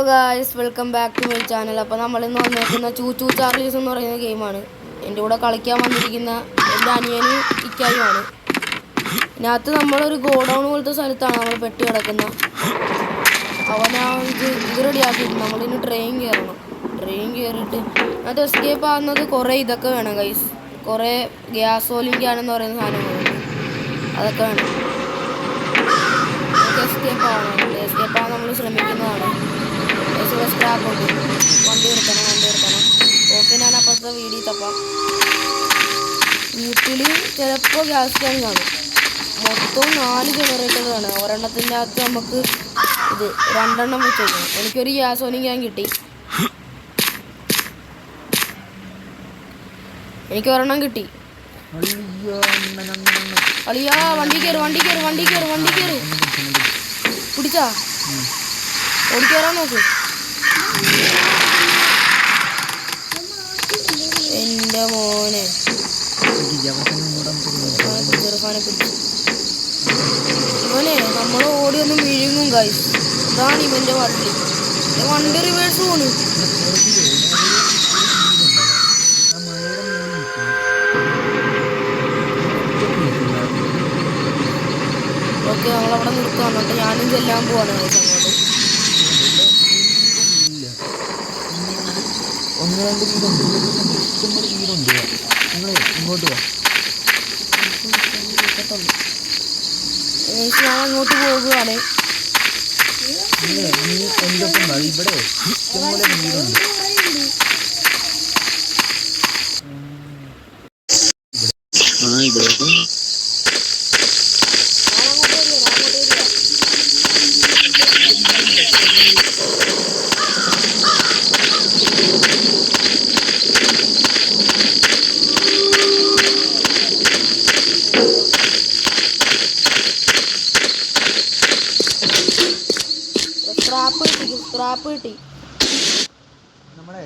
Guys, welcome back to my channel. അപ്പോൾ നമ്മളിന്ന് വന്നിരിക്കുന്ന ചൂച്ചു ചാർലീസ് എന്ന് പറയുന്ന ഗെയിമാണ്. എൻ്റെ കൂടെ കളിക്കാൻ വന്നിരിക്കുന്ന എൻ്റെ അനിയനും ഇക്കായുമാണ്. ഇതിനകത്ത് നമ്മളൊരു ഗോഡൗൺ പോലത്തെ സ്ഥലത്താണ് നമ്മൾ പെട്ട് കിടക്കുന്നത്. ഇത് റെഡിയാക്കിയിട്ട് നമ്മളിന്ന് ട്രെയിൻ കയറണം. ട്രെയിൻ കയറിയിട്ട് അത് എസ്കേപ്പ് ആകുന്നത് കുറേ ഇതൊക്കെ വേണം ഗൈസ്. കുറേ ഗ്യാസോലിൻ ക്യാനെന്ന് പറയുന്ന സാധനങ്ങളുണ്ട്, അതൊക്കെ വേണം. എസ്കേപ്പ് ആവാൻ നമ്മൾ ശ്രമിക്കുന്നതാണ്. സ്ക്രാപ്പ് ഉണ്ട്, വണ്ടി നിർത്തണം. ഓക്കെ, ഞാൻ അപ്പുറത്തെ വീഡിയോ തപ്പാം. വീട്ടിൽ ചിലപ്പോൾ ഗ്യാസ് ടാങ്ക് കാണും. മൊത്തം 4 ജനറേറ്ററാണ്. ഒരെണ്ണത്തിൻ്റെ അകത്ത് നമുക്ക് ഇത് 2 എണ്ണം വെച്ച് വയ്ക്കണം. എനിക്കൊരു ഗ്യാസോലിൻ ക്യാൻ കിട്ടി. എനിക്ക് ഒരെണ്ണം കിട്ടി. അളിയാ, വണ്ടി കയറി പിടിച്ചാ ഓടിക്കയറാൻ നോക്ക്. എൻ്റെ മോനെ ഇവനെ നമ്മൾ ഓടിയൊന്ന് വിഴുങ്ങും ഗൈസ്. ഇതാണ് ഇവൻ്റെ വണ്ടി റിവേഴ്സ് പോണ്. ഓക്കെ, നമ്മളവിടെ നിർത്താൻ എന്നിട്ട് ഞാനും ചെല്ലാൻ പോവാണ് ഗൈസ് അങ്ങോട്ട്. 1-2 വീടുണ്ട്, ഇഷ്ടംപോലെ വീടുണ്ട്. നിങ്ങൾ ഇങ്ങോട്ട് വാ. ഞാൻ അങ്ങോട്ട് പോകുകയാണ്. നീ എൻ്റെ ഒപ്പം വാ. ഇവിടെ ഇഷ്ടംപോലെ വീടുണ്ട്. സ്ക്രാപ്പ് കിട്ടി. നമ്മളെ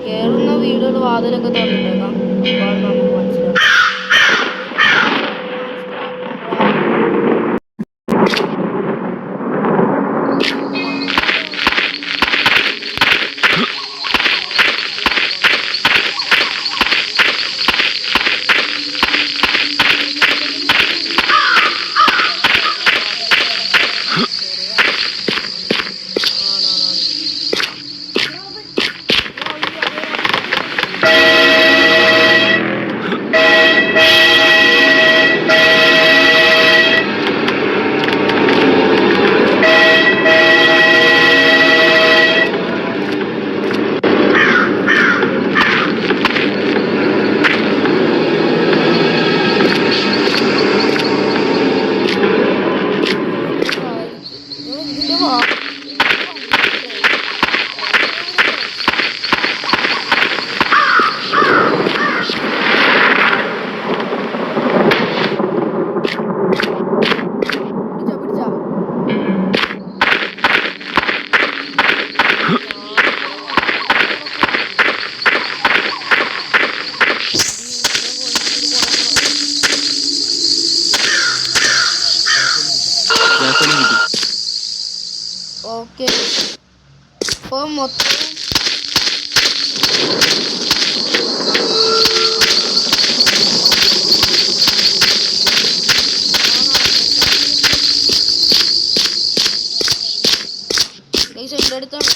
കേറുന്ന വീടുകൾ വാതിലൊക്കെ തുറന്നിട്ടേക്കാം. അപ്പോൾ നമുക്ക് മനസ്സിലാക്കാം. ഓക്കെ, അപ്പോൾ മൊത്തം എൻ്റെ അടുത്താണ്.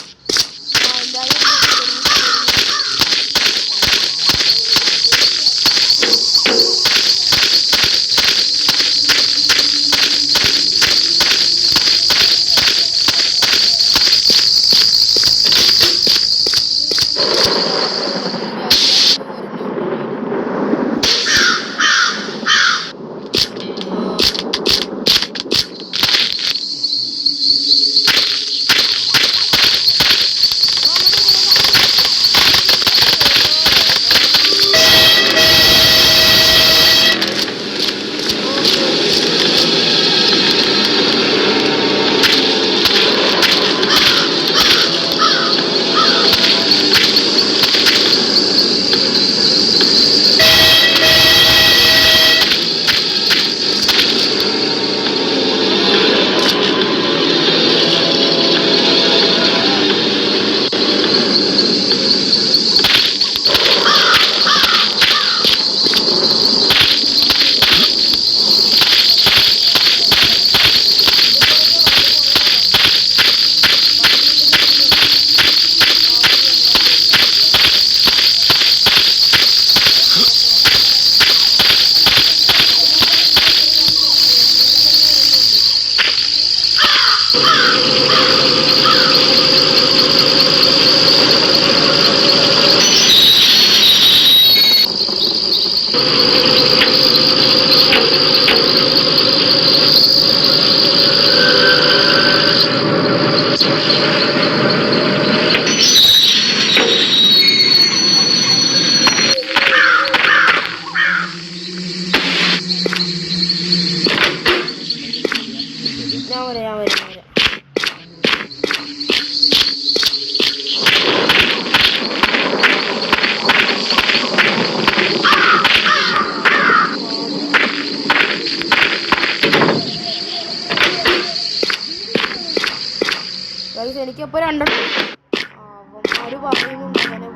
ഞാൻ വരാം. ഗൈസ് എനിക്കപ്പോൾ രണ്ടെണ്ണം അവന്മാർ പറയുന്നുണ്ട് അങ്ങനെ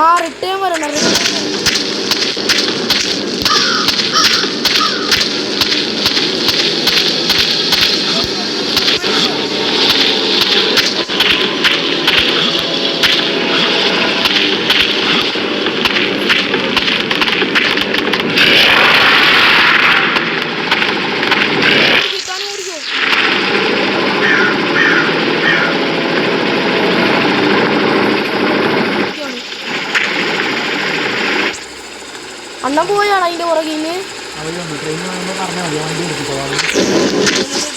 ആ റിട്ടേൺ വരണം. അണ്ണൻ പോയാണ് അതിന്റെ പുറകിന്ന്. ട്രെയിൻ കാണുമ്പോൾ പറഞ്ഞാൽ മതി, വണ്ടി എടുത്തിക്കോളാം.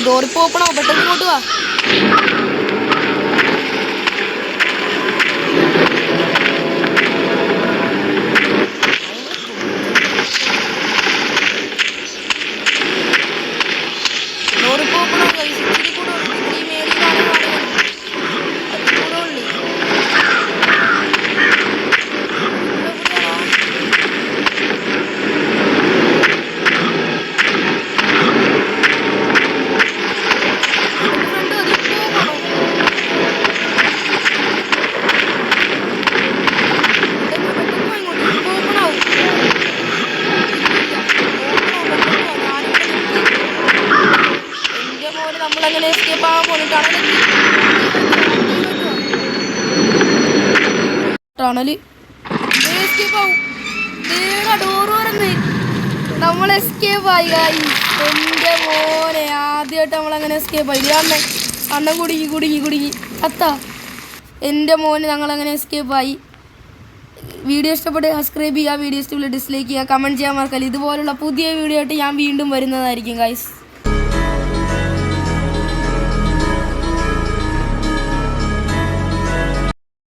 ഡോറിപ്പോ ഓപ്പണോ, പെട്ടെന്ന് ഇങ്ങോട്ട് വാ. ഡോറിപ്പോ ഓപ്പണോ, ഇച്ചിരി കൂടെ ഉള്ളു. ഈ മേലിലാണ് അത് കൂടെ ഉള്ളു. നമ്മളങ്ങനെ എസ്കേപ്പ് ആവാൻ പോന്നിട്ടാണ് ടണല് എസ്കേപ്പ് ആവും. ഡോറ് തുറന്ന് നമ്മൾ എസ്കേപ്പ് ആയി. എൻ്റെ മോനെ ആദ്യമായിട്ട് നമ്മളങ്ങനെ എസ്കേപ്പ് ആയി. അണ്ണൻ കുടുങ്ങി അത്താ. എൻ്റെ മോനെ ഞങ്ങളങ്ങനെ എസ്കേപ്പ് ആയി. വീഡിയോ ഇഷ്ടപ്പെട്ട് സബ്സ്ക്രൈബ് ചെയ്യുക, വീഡിയോ ഇഷ്ടപ്പെട്ട് ഡിസ്ലൈക്ക് ചെയ്യുക, കമൻറ്റ് ചെയ്യാൻ മറക്കല്ല. ഇതുപോലുള്ള പുതിയ വീഡിയോ ആയിട്ട് ഞാൻ വീണ്ടും വരുന്നതായിരിക്കും ഗൈസ്.